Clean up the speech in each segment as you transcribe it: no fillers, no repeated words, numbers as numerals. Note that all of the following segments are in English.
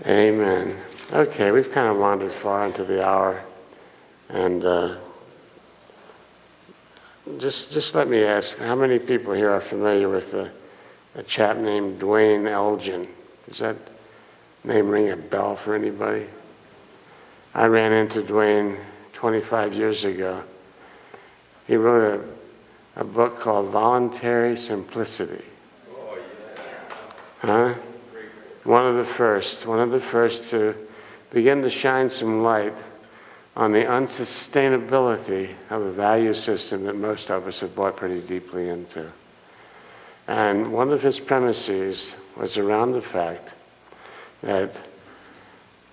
Amen. Okay, we've kind of wandered far into the hour, and just let me ask, how many people here are familiar with a chap named Dwayne Elgin? Does that name ring a bell for anybody? I ran into Dwayne 25 years ago. He wrote a book called Voluntary Simplicity. Huh? One of the first to begin to shine some light on the unsustainability of a value system that most of us have bought pretty deeply into. And one of his premises was around the fact that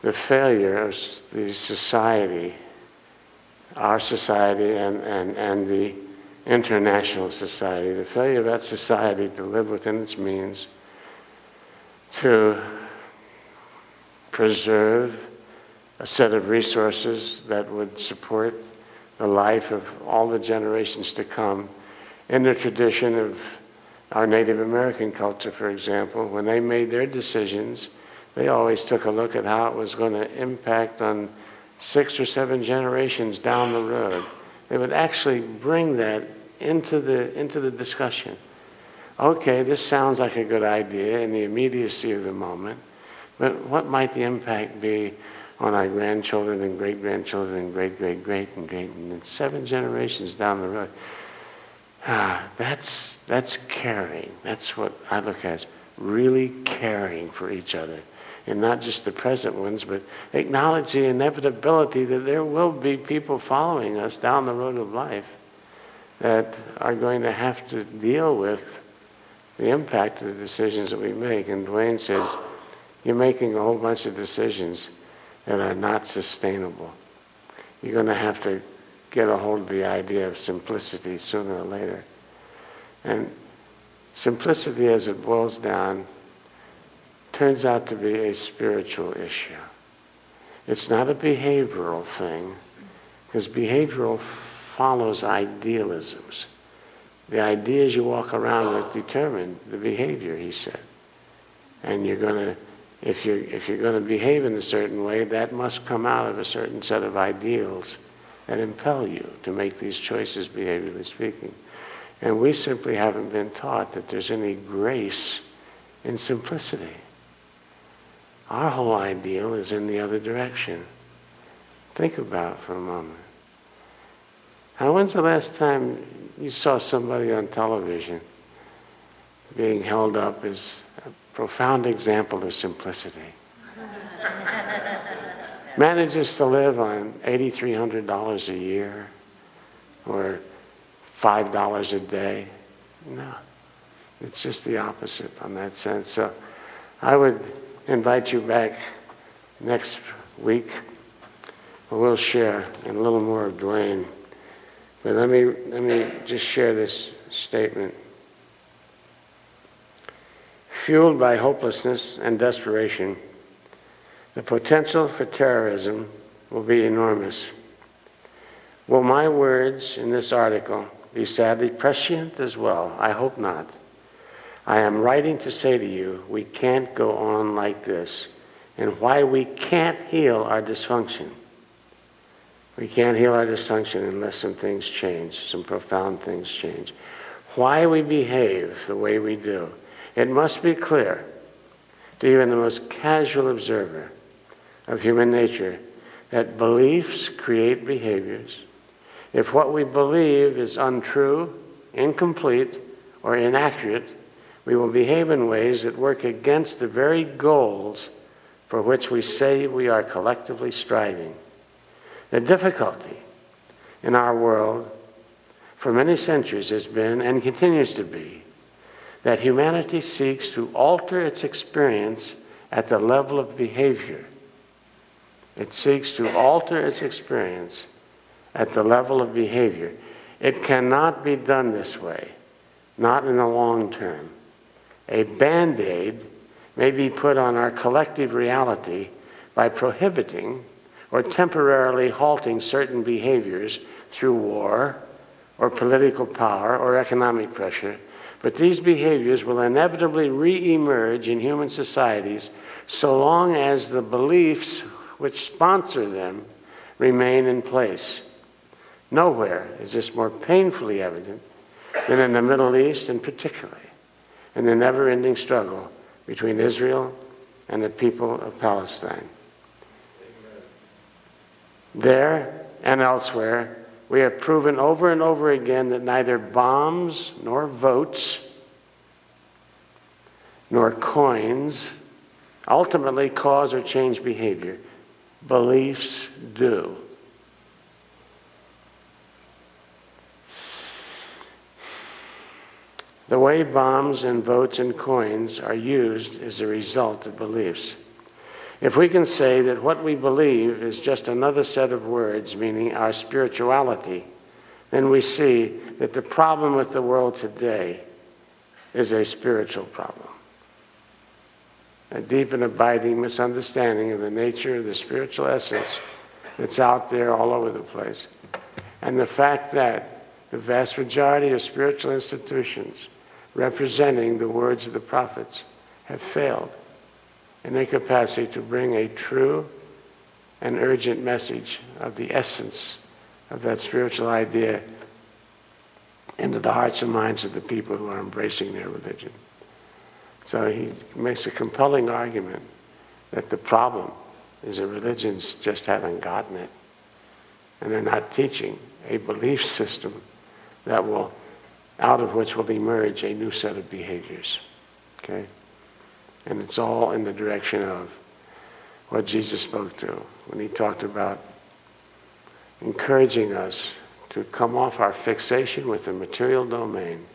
the failure of the society, our society and the international society, the failure of that society to live within its means, to preserve a set of resources that would support the life of all the generations to come. In the tradition of our Native American culture, for example, when they made their decisions, they always took a look at how it was going to impact on 6 or 7 generations down the road. They would actually bring that into the discussion. Okay, this sounds like a good idea in the immediacy of the moment, but what might the impact be on our grandchildren and great-grandchildren and great-great-great and great, and then 7 generations down the road? That's caring. That's what I look at as really caring for each other. And not just the present ones, but acknowledge the inevitability that there will be people following us down the road of life that are going to have to deal with the impact of the decisions that we make. And Dwayne says, you're making a whole bunch of decisions that are not sustainable. You're going to have to get a hold of the idea of simplicity sooner or later. And simplicity, as it boils down, turns out to be a spiritual issue. It's not a behavioral thing, because behavioral follows idealisms. The ideas you walk around with determine the behavior, he said. And you're going to, if you're going to behave in a certain way, that must come out of a certain set of ideals that impel you to make these choices, behaviorally speaking. And we simply haven't been taught that there's any grace in simplicity. Our whole ideal is in the other direction. Think about it for a moment. Now, when's the last time you saw somebody on television being held up as a profound example of simplicity? Manages to live on $8,300 a year or $5 a day. No, it's just the opposite on that sense. So I would invite you back next week. We'll share in a little more of Dwayne. But let me just share this statement. Fueled by hopelessness and desperation, the potential for terrorism will be enormous. Will my words in this article be sadly prescient as well? I hope not. I am writing to say to you, we can't go on like this, and why we can't heal our dysfunction. We can't heal our dysfunction unless some things change, some profound things change. Why we behave the way we do. It must be clear to even the most casual observer of human nature that beliefs create behaviors. If what we believe is untrue, incomplete, or inaccurate, we will behave in ways that work against the very goals for which we say we are collectively striving. The difficulty in our world for many centuries has been, and continues to be, that humanity seeks to alter its experience at the level of behavior. It seeks to alter its experience at the level of behavior. It cannot be done this way, not in the long term. A Band-Aid may be put on our collective reality by prohibiting or temporarily halting certain behaviors through war or political power or economic pressure, But these behaviors will inevitably re-emerge in human societies so long as the beliefs which sponsor them remain in place. Nowhere is this more painfully evident than in the Middle East, and particularly in the never-ending struggle between Israel and the people of Palestine. There and elsewhere, we have proven over and over again that neither bombs nor votes nor coins ultimately cause or change behavior. Beliefs do. The way bombs and votes and coins are used is a result of beliefs. If we can say that what we believe is just another set of words, meaning our spirituality, then we see that the problem with the world today is a spiritual problem. A deep and abiding misunderstanding of the nature of the spiritual essence that's out there all over the place. And the fact that the vast majority of spiritual institutions representing the words of the prophets have failed in their capacity to bring a true and urgent message of the essence of that spiritual idea into the hearts and minds of the people who are embracing their religion. So he makes a compelling argument that the problem is that religions just haven't gotten it, and they're not teaching a belief system that will, out of which will emerge a new set of behaviors. Okay? And it's all in the direction of what Jesus spoke to when he talked about encouraging us to come off our fixation with the material domain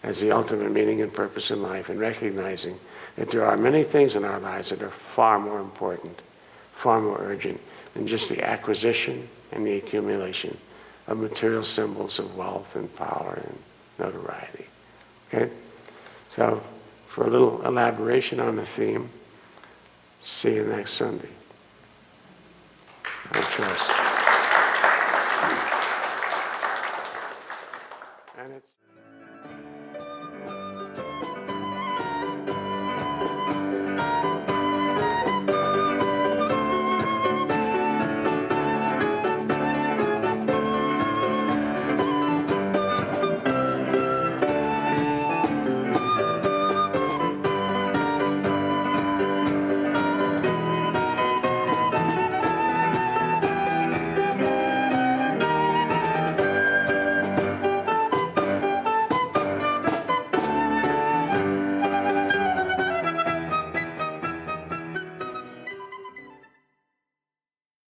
as the ultimate meaning and purpose in life, and recognizing that there are many things in our lives that are far more important, far more urgent than just the acquisition and the accumulation of material symbols of wealth and power and notoriety. Okay? So, for a little elaboration on the theme, see you next Sunday. I trust.